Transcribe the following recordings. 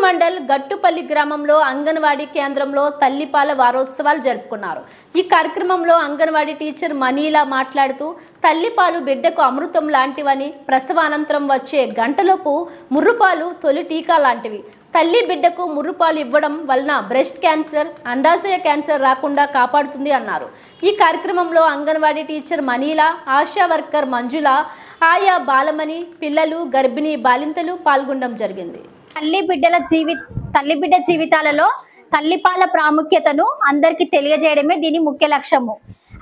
మండల్ గట్టుపల్లి గ్రామంలో అంగన్వాడీ కేంద్రంలో తల్లిపాల వారోత్సవాలు జరుపుకున్నారు. ఈ కార్యక్రమంలో అంగన్వాడీ టీచర్ మనీలా మాట్లాడుతూ తల్లిపాలు బిడ్డకు అమృతం లాంటివని, ప్రసవానంతరం వచ్చే గంటలోపు ముర్రుపాలు తొలి టీకా లాంటివి. తల్లి బిడ్డకు ముర్రుపాలు ఇవ్వడం వలన బ్రెస్ట్ క్యాన్సర్, అండాశయ క్యాన్సర్ రాకుండా కాపాడుతుంది అన్నారు. ఈ కార్యక్రమంలో అంగన్వాడీ టీచర్ మనీలా, ఆశా వర్కర్ మంజుల, ఆయా బాలమణి, పిల్లలు, గర్భిణీ బాలింతలు పాల్గొనడం జరిగింది. తల్లి బిడ్డ జీవితాలలో తల్లిపాల ప్రాముఖ్యతను అందరికీ తెలియజేయడమే దీని ముఖ్య లక్ష్యము.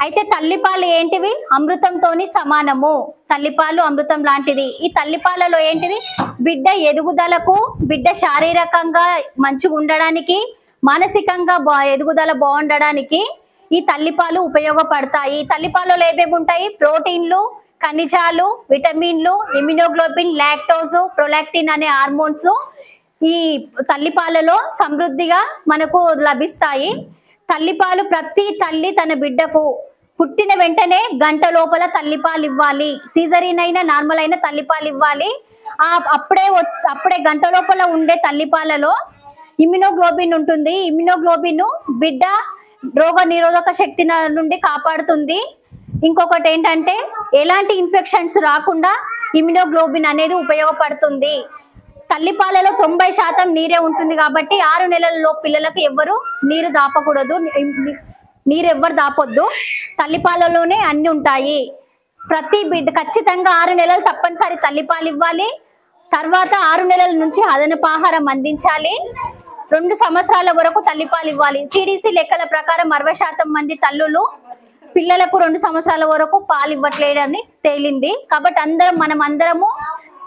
అయితే తల్లిపాలు ఏంటివి? అమృతంతోని సమానము. తల్లిపాలు అమృతం లాంటిది. ఈ తల్లిపాలలో ఏంటిది? బిడ్డ ఎదుగుదలకు, బిడ్డ శారీరకంగా మంచిగా ఉండడానికి, మానసికంగా ఎదుగుదల బాగుండడానికి ఈ తల్లిపాలు ఉపయోగపడతాయి. తల్లిపాలలో ఏమేమి ఉంటాయి? ప్రోటీన్లు, ఖనిజాలు, విటమిన్లు, ఇమ్యునోగ్లోబిన్, లాక్టోజ్, ప్రొలాక్టిన్ అనే హార్మోన్స్ ఈ తల్లిపాలలో సమృద్ధిగా మనకు లభిస్తాయి. తల్లిపాలు ప్రతి తల్లి తన బిడ్డకు పుట్టిన వెంటనే గంట లోపల తల్లిపాలు ఇవ్వాలి. సీజరీన్ అయినా నార్మల్ అయినా తల్లిపాలు ఇవ్వాలి. అప్పుడే గంట లోపల ఉండే తల్లిపాలలో ఇమ్యునోగ్లోబిన్ ఉంటుంది. ఇమ్యునోగ్లోబిన్ బిడ్డ రోగ నిరోధక శక్తి నుండి కాపాడుతుంది. ఇంకొకటి ఏంటంటే ఎలాంటి ఇన్ఫెక్షన్స్ రాకుండా ఇమ్యునోగ్లోబిన్ అనేది ఉపయోగపడుతుంది. తల్లిపాలలో 90% నీరే ఉంటుంది కాబట్టి 6 నెలలలో పిల్లలకు నీరు దాపొద్దు. తల్లిపాలలోనే అన్ని ఉంటాయి. ప్రతి బిడ్డ ఖచ్చితంగా 6 నెలలు తప్పనిసరి తల్లిపాలు ఇవ్వాలి. తర్వాత 6 నెలల నుంచి అదనపు ఆహారం అందించాలి. 2 సంవత్సరాల వరకు తల్లిపాలు ఇవ్వాలి. సిడిసి లెక్కల ప్రకారం 60% మంది తల్లులు పిల్లలకు 2 సంవత్సరాల వరకు పాలు ఇవ్వట్లేదని తేలింది. కాబట్టి మనమందరము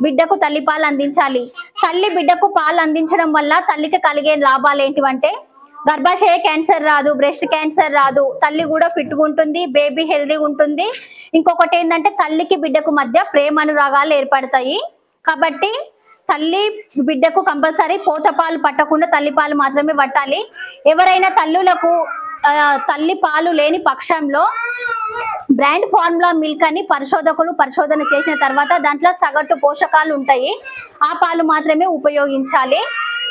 బిడ్డకు తల్లిపాలు అందించాలి. తల్లి బిడ్డకు పాలు అందించడం వల్ల తల్లికి కలిగే లాభాలు ఏంటివంటే గర్భాశయ క్యాన్సర్ రాదు, బ్రెస్ట్ క్యాన్సర్ రాదు, తల్లి కూడా ఫిట్గా ఉంటుంది, బేబీ హెల్దీగా ఉంటుంది. ఇంకొకటి ఏంటంటే తల్లికి బిడ్డకు మధ్య ప్రేమ అనురాగాలు ఏర్పడతాయి. కాబట్టి తల్లి బిడ్డకు కంపల్సరీ పోతపాలు పట్టకుండా తల్లిపాలు మాత్రమే పట్టాలి. ఎవరైనా తల్లులకు తల్లి పాలు లేని పక్షంలో బ్రాండ్ ఫార్ములా మిల్క్ అని పరిశోధన చేసిన తర్వాత దాంట్లో సగటు పోషకాలు ఉంటాయి. ఆ పాలు మాత్రమే ఉపయోగించాలి.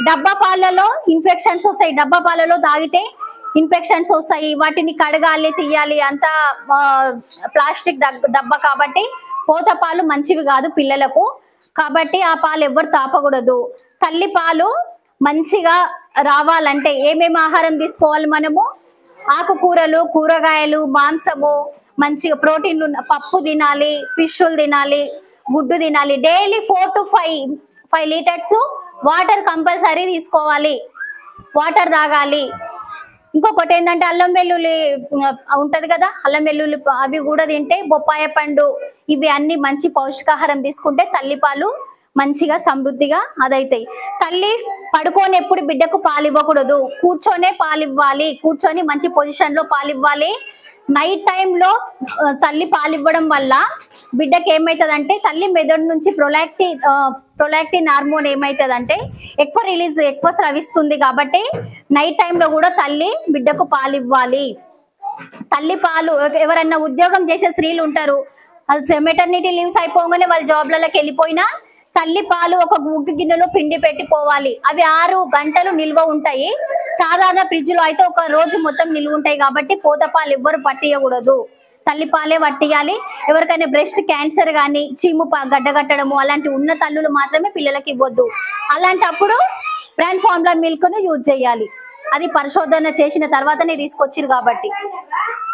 డబ్బా పాలలో ఇన్ఫెక్షన్స్ వస్తాయి. డబ్బా పాలలో తాగితే ఇన్ఫెక్షన్స్ వస్తాయి. వాటిని కడగాలి, తీయాలి. అంతా ప్లాస్టిక్ డబ్బా కాబట్టి పోత పాలు మంచివి కాదు పిల్లలకు. కాబట్టి ఆ పాలు ఎవ్వరు తాపకూడదు. తల్లి పాలు మంచిగా రావాలంటే ఏమేమి ఆహారం తీసుకోవాలి? మనము ఆకుకూరలు, కూరగాయలు, మాంసము, మంచిగా ప్రోటీన్లు, పప్పు తినాలి, ఫిష్లు తినాలి, గుడ్డు తినాలి. Daily 4 to 5 litres water compulsory తీసుకోవాలి. వాటర్ తాగాలి. ఇంకొకటి ఏంటంటే అల్లం వెల్లుల్లి ఉంటది కదా, అల్లం వెల్లుల్లి అవి కూడా తింటే, బొప్పాయ పండు, ఇవి అన్ని మంచి పౌష్టికాహారం తీసుకుంటే తల్లిపాలు మంచిగా సమృద్ధిగా అదైతాయి. తల్లి పడుకొని ఎప్పుడు బిడ్డకు పాలు ఇవ్వకూడదు. కూర్చొనే పాలు ఇవ్వాలి. కూర్చొని మంచి పొజిషన్ లో పాలు ఇవ్వాలి. నైట్ టైంలో తల్లి పాలు ఇవ్వడం వల్ల బిడ్డకి ఏమవుతుందంటే తల్లి మెదడు నుంచి ప్రొలాక్టిన్ హార్మోన్ ఏమవుతుందంటే ఎక్కువ స్రవిస్తుంది. కాబట్టి నైట్ టైంలో కూడా తల్లి బిడ్డకు పాలు ఇవ్వాలి. తల్లి పాలు ఎవరన్నా ఉద్యోగం చేసే స్త్రీలు ఉంటారు, మెటర్నిటీ లీవ్స్ అయిపోగానే వాళ్ళ జాబ్లలోకి వెళ్ళిపోయినా తల్లి పాలు ఒక గుగ్గు గిన్నెలో పిండి పెట్టి పోవాలి. అవి 6 గంటలు నిల్వ ఉంటాయి. సాధారణ ఫ్రిడ్జ్ లో అయితే ఒక రోజు మొత్తం నిల్వ ఉంటాయి. కాబట్టి పోత పాలు ఎవ్వరు పట్టియకూడదు. తల్లిపాలే పట్టియాలి. ఎవరికైనా బ్రెస్ట్ క్యాన్సర్ కానీ, చీము గడ్డగట్టడము అలాంటి ఉన్న తల్లులు మాత్రమే పిల్లలకి ఇవ్వద్దు. అలాంటప్పుడు బ్రాండ్ ఫార్ములా మిల్క్ ను యూజ్ చేయాలి. అది పరిశోధన చేసిన తర్వాతనే తీసుకొచ్చిరు కాబట్టి.